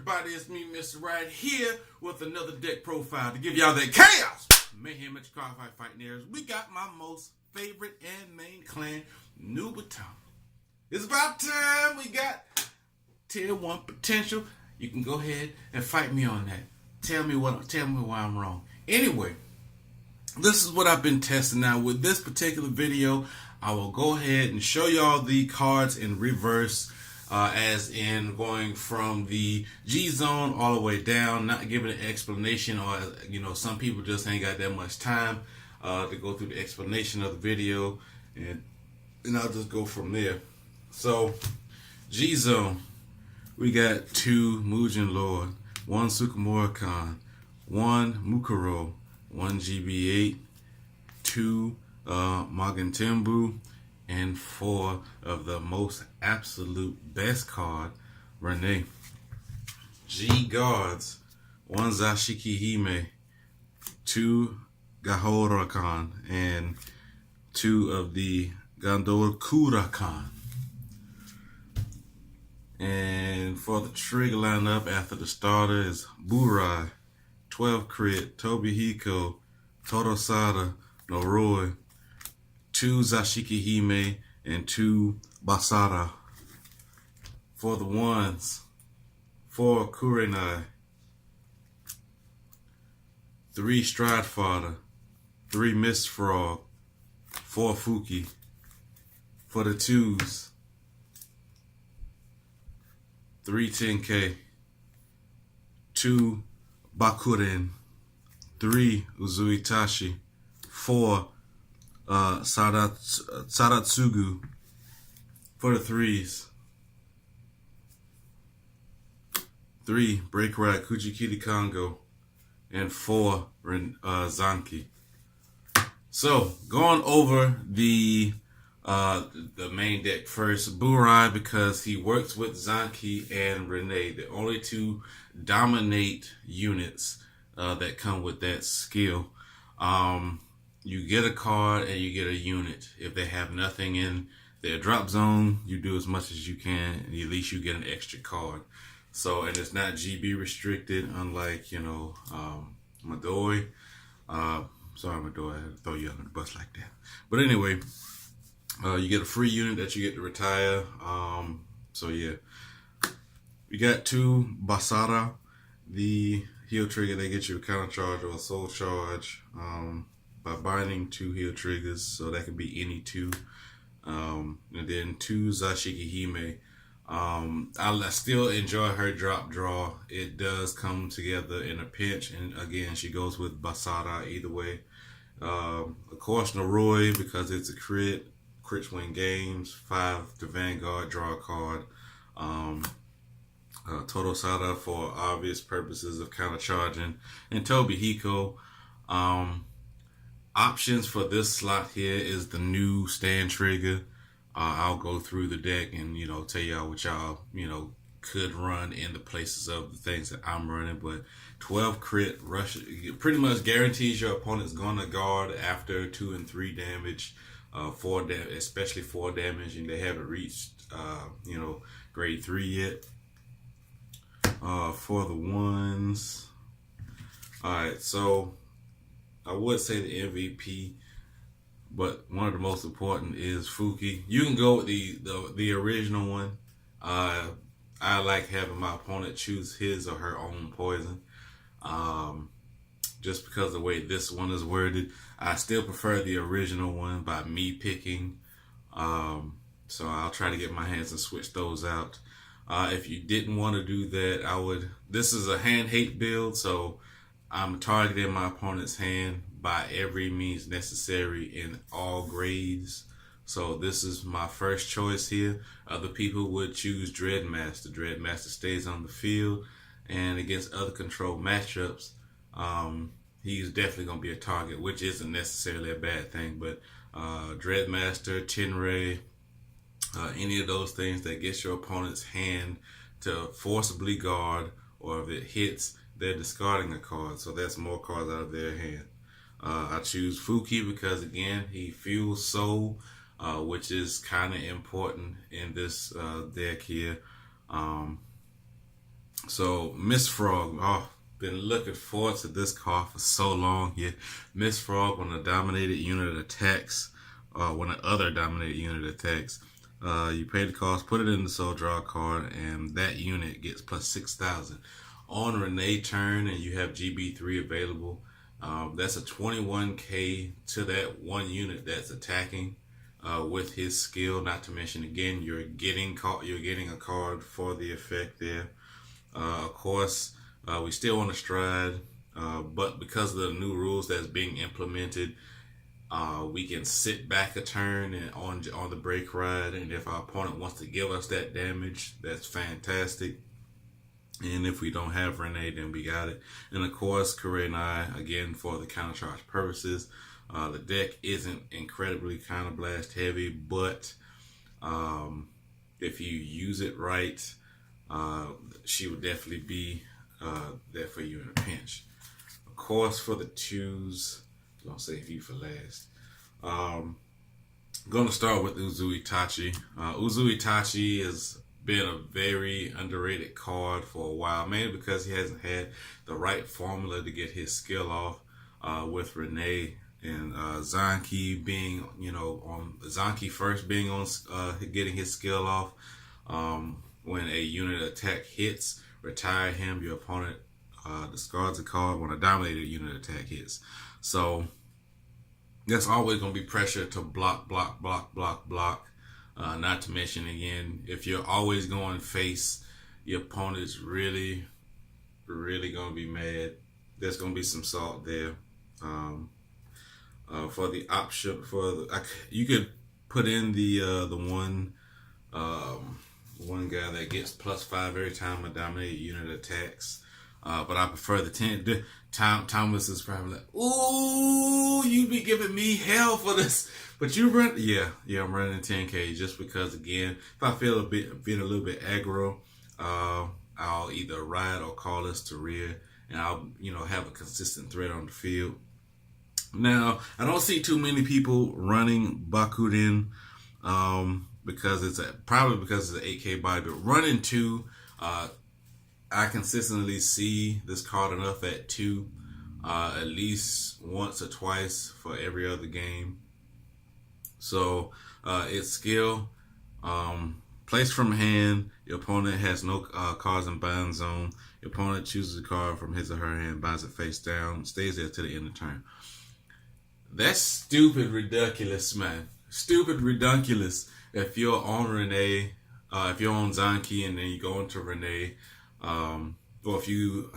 everybody? It's me, Mr. Right, here with another deck profile to give y'all that chaos, mayhem, at your card fighting areas. We got my most favorite and main clan, Nubatama. It's about time. We got tier 1 potential. You can go ahead and fight me on that. Tell me why I'm wrong. Anyway, this is what I've been testing now. With this particular video, I will go ahead and show y'all the cards in reverse, as in going from the G zone all the way down, not giving an explanation, or some people just ain't got that much time to go through the explanation of the video, and I'll just go from there. So G zone, we got 2 Mugen Lord, 1 Sukamura Khan, 1 Mukuro, 1 GB8, 2 Magentembu, and 4 of the most absolute best card, Renee. G guards, 1 Zashiki Hime, 2 Gahora-kan, and 2 of the Gandokura-kan. And for the trigger lineup after the starter is Burai, 12 crit, Tobihiko, Torosada, Noroi, 2 Zashiki Hime, and 2 Basara. For the ones, 4 Kurenai, 3 Stridefighter, 3 Mist Frog, 4 FUUKI. For the twos, 3 10K, 2 Bakuren, 3 Uzuitashi, 4 Saratsugu. For the threes, 3 Break Ride Kuchikiri Kongo, and 4 Zanki. So going over the main deck first, Burai, because he works with Zanki and Renee, the only 2 dominate units that come with that skill. You get a card and you get a unit. If they have nothing in their drop zone, you do as much as you can, and at least you get an extra card. So, and it's not GB restricted, unlike, Madoi. Sorry, Madoi, I had to throw you under the bus like that. But anyway, you get a free unit that you get to retire. So yeah, we got 2 Basara, the heal trigger. They get you a counter charge or a soul charge by binding 2 heal triggers, so that could be any 2. And then 2 Zashiki Hime. I still enjoy her drop draw. It does come together in a pinch, and again, she goes with Basara either way. Of course, Noroi, because it's a crit win games. 5 to Vanguard, draw a card. Torosada for obvious purposes of counter charging, and Tobihiko. Options for this slot here is the new stand trigger. I'll go through the deck and tell y'all what y'all could run in the places of the things that I'm running. But 12 crit rush pretty much guarantees your opponent's gonna guard after 2 and 3 damage, 4 damage, especially 4 damage, and they haven't reached grade 3 yet. For the ones, all right, so I would say the MVP, but one of the most important is FUUKI. You can go with the original one. I like having my opponent choose his or her own poison. Just because of the way this one is worded, I still prefer the original one by me picking. So I'll try to get my hands and switch those out. If you didn't want to do that, this is a hand hate build, so I'm targeting my opponent's hand by every means necessary in all grades. So this is my first choice here. Other people would choose Dreadmaster. Dreadmaster stays on the field, and against other control matchups, he's definitely going to be a target, which isn't necessarily a bad thing. But Dreadmaster, Tenrei, any of those things that gets your opponent's hand to forcibly guard, or if it hits, they're discarding a card. So that's more cards out of their hand. I choose FUUKI because, again, he fuels soul, which is kind of important in this deck here. So Miss Frog, oh, been looking forward to this card for so long here. Miss Frog, when a dominated unit attacks, when an other dominated unit attacks, you pay the cost, put it in the soul, draw a card, and that unit gets plus 6,000. On Renee turn, and you have GB3 available. That's a 21k to that one unit that's attacking with his skill. Not to mention, again, you're getting a card for the effect there. Of course, we still on the stride, but because of the new rules that's being implemented, we can sit back a turn and on the break ride, and if our opponent wants to give us that damage, that's fantastic. And if we don't have Renee, then we got it. And of course, Corey and I, again, for the counter charge purposes, the deck isn't incredibly counter blast heavy, but if you use it right, she would definitely be there for you in a pinch. Of course, for the twos, I'm gonna save you for last. Gonna start with Uzui Tachi. Uzui Tachi has been a very underrated card for a while, mainly because he hasn't had the right formula to get his skill off. With Renee and Zanki being, on Zanki first being on getting his skill off. When a unit attack hits, retire him. Your opponent discards a card when a dominated unit attack hits. So there's always going to be pressure to block. Not to mention, again, if you're always going face, your opponent's really going to be mad. There's going to be some salt there. For the option, you could put in the one guy that gets +5 every time a dominated unit attacks. But I prefer the 10. Thomas is probably like, ooh, you be giving me hell for this. But you run, yeah, I'm running 10K just because, again, if I feel being a little bit aggro, I'll either ride or call this to rear, and I'll, have a consistent threat on the field. Now, I don't see too many people running Bakuden, because probably because it's an 8K body, but running 2, I consistently see this card enough at 2, at least once or twice for every other game. So it's skill, place from hand. Your opponent has no cards in bind zone. Your opponent chooses a card from his or her hand, binds it face down, stays there to the end of turn. That's stupid ridiculous, man. Stupid ridiculous. If you're on Renee, if you're on Zanki and then you go into Renee, or if you,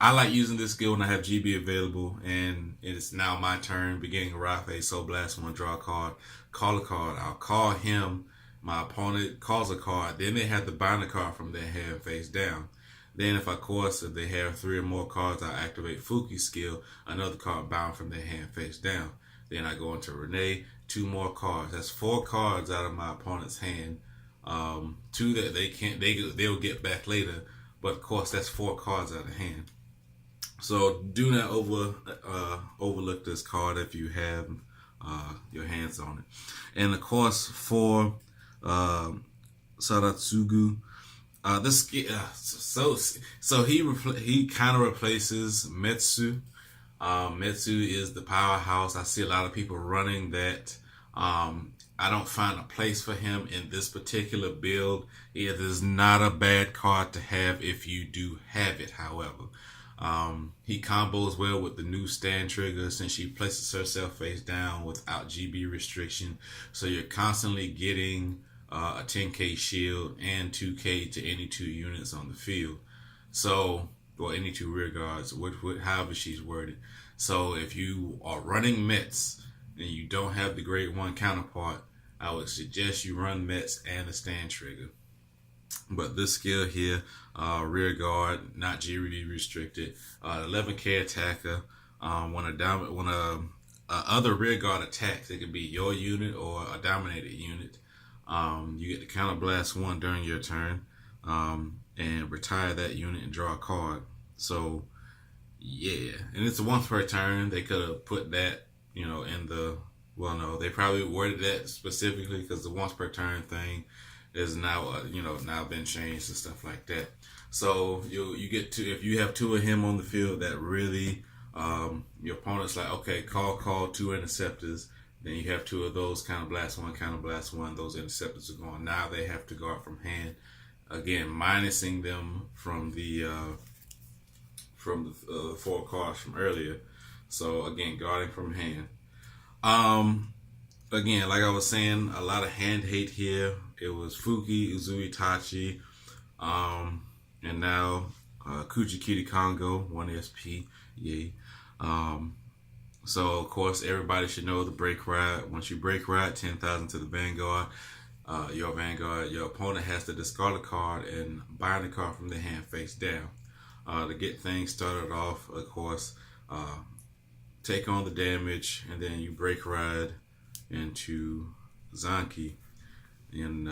I like using this skill when I have GB available, and it's now my turn. Beginning Rafe, Soul Blast, want to draw a card, call a card. I'll call him. My opponent calls a card. Then they have to bind a card from their hand face down. Then, if they have 3 or more cards, I activate FUUKI skill, another card bound from their hand face down. Then I go into Renee, 2 more cards. That's 4 cards out of my opponent's hand. 2 that they'll get back later, but of course that's 4 cards out of hand. So do not overlook this card if you have your hands on it. And of course for Saratsugu, this so he kind of replaces Metsu. Metsu is the powerhouse. I see a lot of people running that. I don't find a place for him in this particular build. It is not a bad card to have if you do have it, however. He combos well with the new stand trigger since she places herself face down without GB restriction. So you're constantly getting a 10k shield and 2k to any 2 units on the field. So, or any 2 rear guards, however she's worded. So if you are running Mets and you don't have the grade 1 counterpart, I would suggest you run Mets and a stand trigger. But this skill here, rear guard, not GB restricted, 11k attacker. When a other rear guard attacks, it could be your unit or a dominated unit. You get to counter blast 1 during your turn, and retire that unit and draw a card. So yeah, and it's once per turn. They could have put that, in the, well, no, they probably worded that specifically because the once per turn thing is now now been changed and stuff like that. So you get to, if you have two of him on the field that really your opponent's like, okay, call two interceptors. Then you have two of those, counter blast one. Those interceptors are gone. Now they have to guard from hand. Again, minusing them from the four cards from earlier. So again, guarding from hand. Again, like I was saying, a lot of hand hate here. It was FUUKI, Uzui Tachi, and now Kuji Congo, 1 SP. Yay. So of course everybody should know the break ride. Once you break ride, 10,000 to the Vanguard. Your opponent has to discard a card and bind the card from the hand face down. To get things started off, of course, take on the damage, and then you break ride into Zanki, and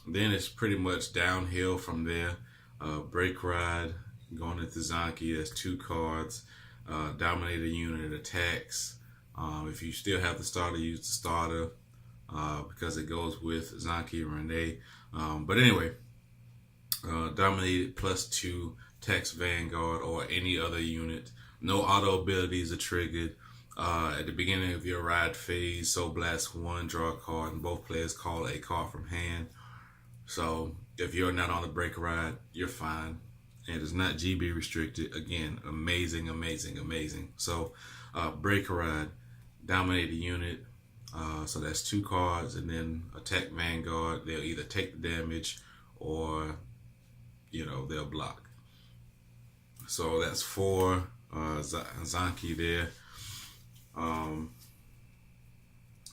then it's pretty much downhill from there. Break ride, going into Zanki, that's 2 cards. Dominate a unit, attacks. If you still have the starter, use the starter because it goes with Zanki and Renee. But anyway, dominated +2, text Vanguard or any other unit. No auto abilities are triggered. At the beginning of your ride phase, Soul Blast 1, draw a card, and both players call a card from hand. So if you're not on the break ride, you're fine. And it's not GB restricted. Again, amazing. So break ride, dominate a unit. So that's 2 cards, and then attack Vanguard. They'll either take the damage or they'll block. So that's 4 Zanki there.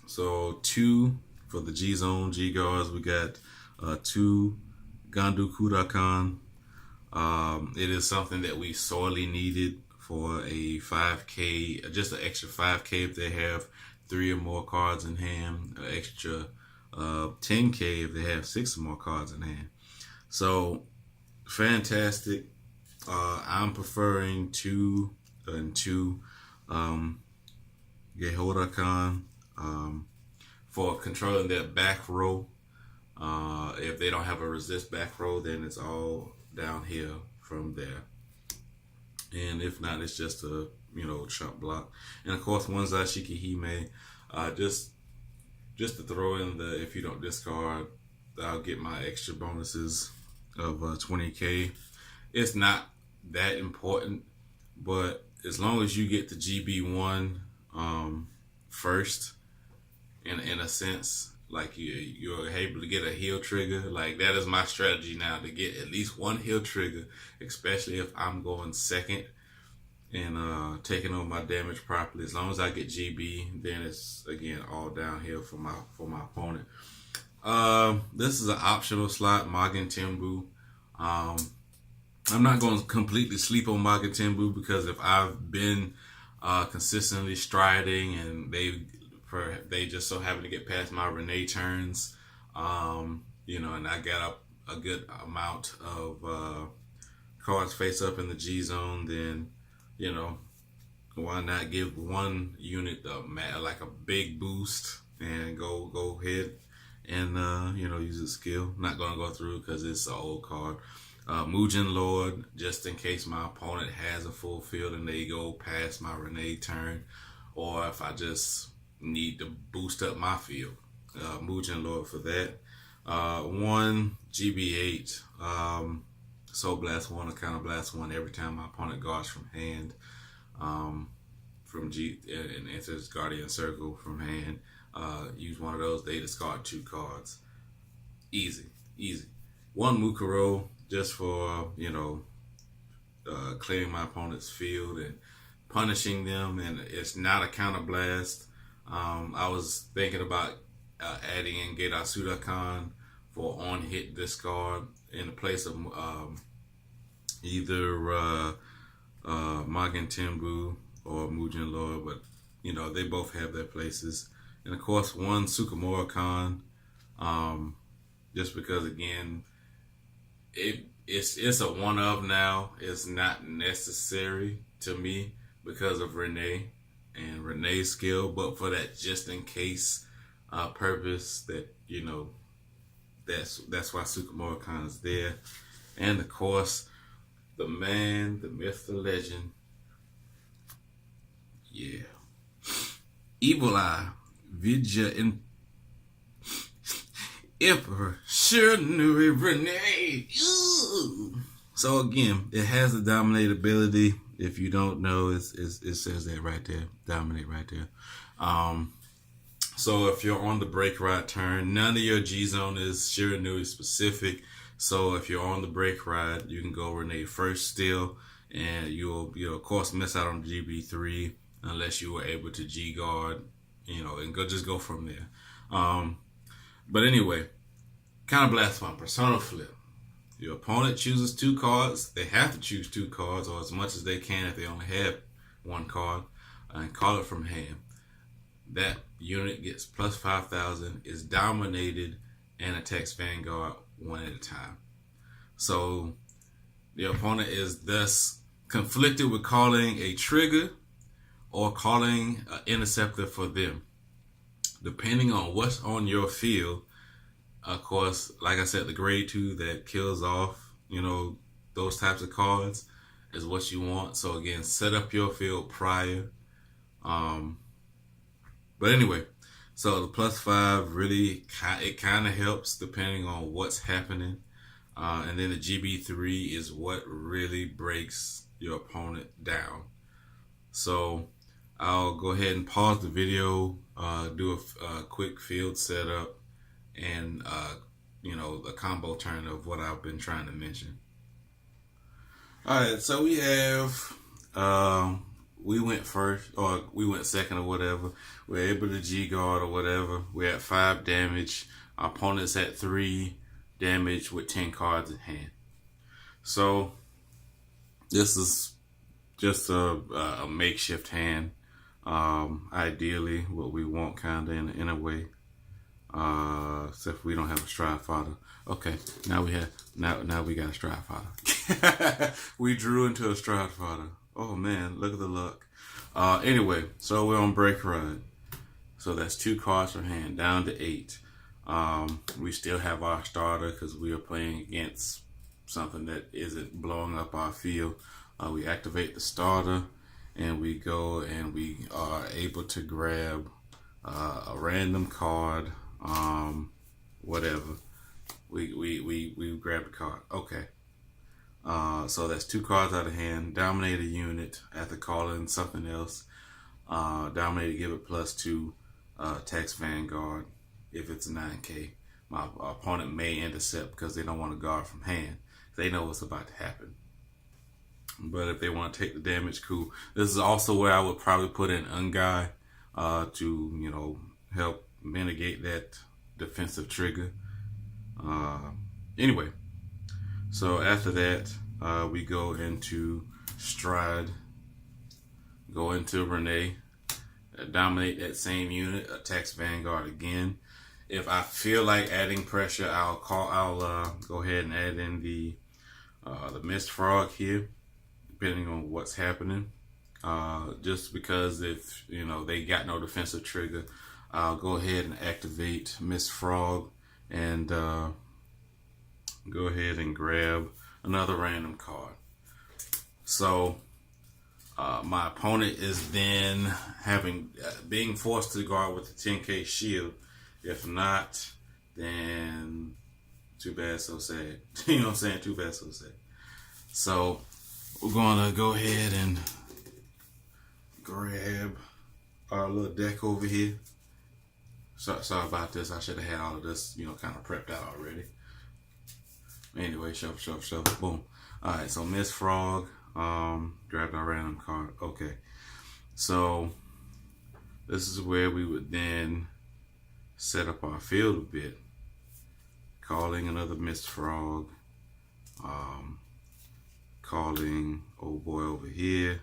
So 2 for the G Zone G guards. We got 2 Gandu Kurakan. It is something that we sorely needed for a 5K, just an extra 5K if they have 3 or more cards in hand, an extra 10K if they have 6 or more cards in hand. So fantastic. I'm preferring 2 and 2 Gehorakan for controlling their back row. If they don't have a resist back row, then it's all downhill from there. And if not, it's just a chump block. And of course, 1 Zashiki Hime, just to throw in the, if you don't discard, I'll get my extra bonuses of 20K. It's not that important, but as long as you get the GB1 first, in a sense, like you're able to get a heal trigger. Like that is my strategy now, to get at least 1 heal trigger, especially if I'm going second and taking on my damage properly. As long as I get GB, then it's again all downhill for my opponent. This is an optional slot, Magen Timbu. I'm not going to completely sleep on Magen Timbu, because if I've been consistently striding and they just so happen to get past my Renee turns, and I got a good amount of cards face up in the G zone, then why not give 1 unit like a big boost and go ahead and use a skill. Not gonna go through because it's an old card. Mugen Lord, just in case my opponent has a full field and they go past my Renee turn, or if I just need to boost up my field. Mugen Lord for that. 1 GB8, Soul Blast 1 or Counter Blast 1 every time my opponent guards from hand. From G and enters Guardian Circle from hand. Use one of those, they discard 2 cards. Easy. 1 Mukuro, just for clearing my opponent's field and punishing them, and it's not a counter blast. I was thinking about adding in Geida Sudakan for on hit discard in the place of either Magen Timbu or Mugen Lord, but they both have their places. And of course 1 Sukamura Khan, just because again it's a one of now. It's not necessary to me because of Renee and Renee's skill, but for that just in case purpose that that's why Sukamura is there. And of course, the man, the myth, the legend. Yeah. Evil Eye, Vidya Emperor, Shiranui Renee. So again, it has the dominate ability. If you don't know, it says that right there. Dominate right there. So if you're on the break ride turn, none of your G zone is Shiranui specific. So if you're on the break ride, you can go Renee first still, and you'll of course miss out on GB3 unless you were able to G guard, and go from there. But anyway, Counterblast one, Persona Flip. Your opponent chooses 2 cards. They have to choose 2 cards, or as much as they can if they only have 1 card, and call it from hand. That unit gets plus 5,000, is dominated, and attacks Vanguard 1 at a time. So the opponent is thus conflicted with calling a trigger or calling an interceptor for them. Depending on what's on your field, of course, like I said, the grade 2 that kills off, those types of cards is what you want. So again, set up your field prior. But anyway, so the plus 5 really, it kind of helps depending on what's happening. And then the GB3 is what really breaks your opponent down. So I'll go ahead and pause the video, do a quick field setup, and the combo turn of what I've been trying to mention. All right, so we have we went first, or we went second, or whatever. We're able to G guard or whatever. We're at 5 damage. Our opponent's at 3 damage with 10 cards in hand. So this is just a makeshift hand. Ideally, what we want, kind of in a way. Except we don't have a Stride Fighter. Okay, now we got a Stride Fighter. We drew into a Stride Fighter. Oh man, look at the luck. Anyway, so we're on break ride. So that's 2 cards from hand, down to 8. We still have our starter because we are playing against something that isn't blowing up our field. We activate the starter, and we go and we are able to grab a random card. Whatever. We grab the card. Okay. So that's 2 cards out of hand. Dominate a unit after calling something else. Dominate, give it +2. Attacks Vanguard if it's 9K. My opponent may intercept because they don't want to guard from hand. They know what's about to happen. But if they want to take the damage, cool. This is also where I would probably put in Ungai to, help mitigate that defensive trigger. Anyway, so after that, we go into Stride, go into Renee, dominate that same unit, attacks Vanguard again. If I feel like adding pressure, I'll go ahead and add in the Mist Frog here, depending on what's happening. Just because if they got no defensive trigger, I'll go ahead and activate Mist Frog and go ahead and grab another random card. So my opponent is then being forced to guard with the 10K shield. If not, then too bad, so sad. You know what I'm saying? Too bad, so sad. So we're gonna go ahead and grab our little deck over here. Sorry about this. I should have had all of this, kind of prepped out already. Anyway, shuffle, boom. All right, so Miss Frog, grabbed our random card. Okay, so this is where we would then set up our field a bit. Calling another Mist Frog, calling old boy over here,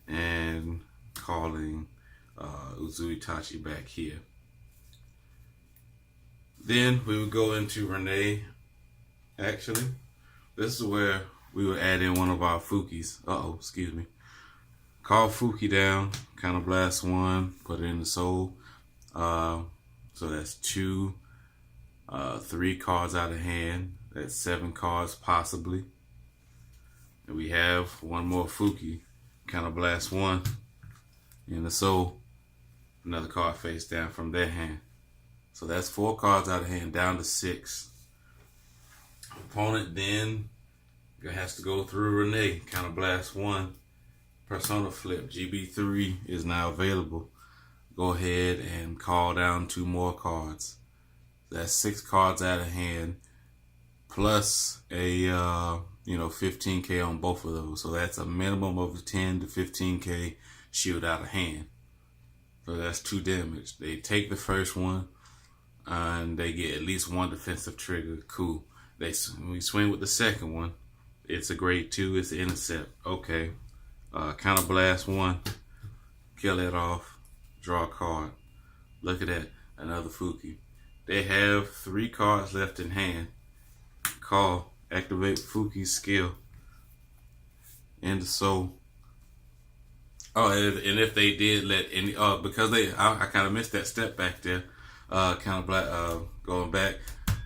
and calling Uzui Tachi back here. Then we would go into Renee. Actually, this is where we would add in one of our FUUKIs. Excuse me. Call FUUKI down, Counterblast 1, put it in the soul. So that's 2 3 cards out of hand. That's 7 cards possibly. And we have one more FUUKI, Counterblast 1, and the Soul, another card face down from their hand. So that's 4 cards out of hand, down to 6. Opponent then has to go through Renee, Counterblast 1, Persona Flip, GB3 is now available. Go ahead and call down 2 more cards. That's 6 cards out of hand, plus a 15k on both of those. So that's a minimum of 10 to 15k shield out of hand. So that's 2 damage. They take the first one and they get at least 1 defensive trigger. Cool. We swing with the second one. It's a grade 2. It's an intercept. Okay. Counterblast 1. Kill it off. Draw a card. Look at that. Another FUUKI. They have 3 cards left in hand. Call. Activate FUUKI's skill. And the Soul. Oh, and if they did let any, because I kind of missed that step back there. Going back,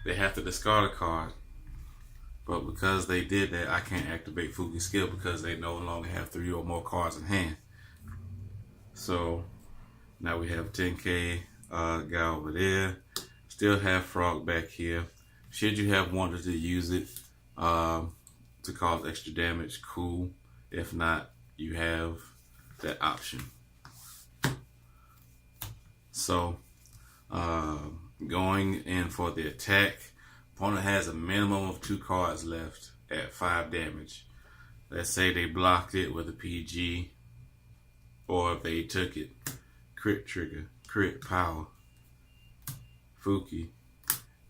they have to discard a card. But because they did that, I can't activate FUUKI's skill because they no longer have 3 or more cards in hand. So now we have 10k guy over there. Still have Frog back here. Should you have wanted to use it to cause extra damage, cool. If not, you have that option. So going in for the attack, opponent has a minimum of 2 cards left at 5 damage. Let's say they blocked it with a PG, or if they took it, crit trigger, crit power, FUUKI,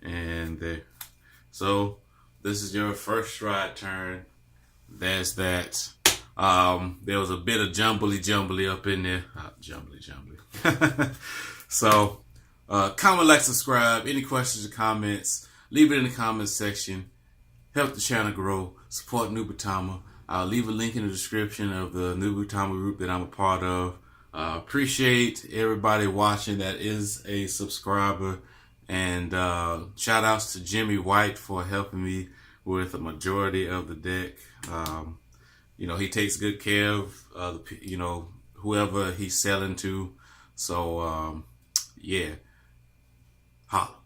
and there. So this is your first stride turn. There's that. There was a bit of jumbly up in there. Jumbly. So comment, like, subscribe. Any questions or comments, leave it in the comments section. Help the channel grow. Support Nubatama. I'll leave a link in the description of the Nubatama group that I'm a part of. Appreciate everybody watching that is a subscriber. And shout outs to Jimmy White for helping me with a majority of the deck. He takes good care of whoever he's selling to. So yeah, holla.